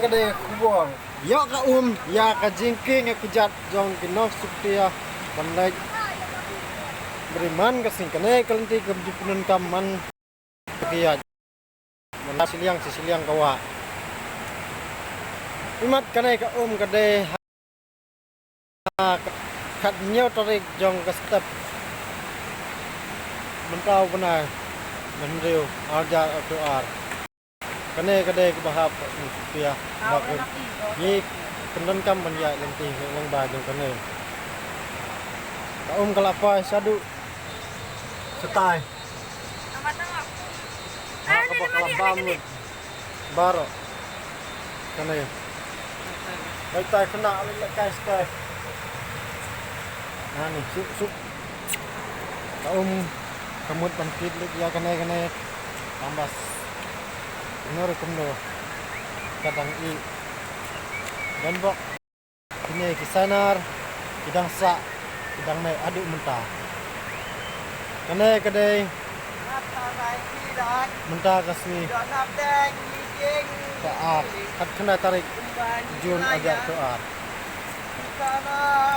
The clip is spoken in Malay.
kadai kubuang. Ya ka ya ka jingking ya kujat jong kinok supaya pandai beriman kasing kanai kalanti kebujupunan kaman kiat. Mana siliang kawa. Imat kanai ka kadai kat nyau tarik jong ka step. Mentau benar menriu ajar doar. Kanai kadai ke bahap supaya bakun. Ni kendan kam banyak lenti lang ba jong kanai. Ka kalapa sadu setai. Tengok. Apa kalabam baro. Kanai. Baik tai kena lekai skai. Nah ni sup. Kamut bangkit ya kanai tambah. Benar kumdo. Kadang i. Dan bok. Ini kisanar. Kidang sa. Kidang nai aduk mentah. Kanai kadai. Mentah kasih. Kat kena tarik. Jun agak doa.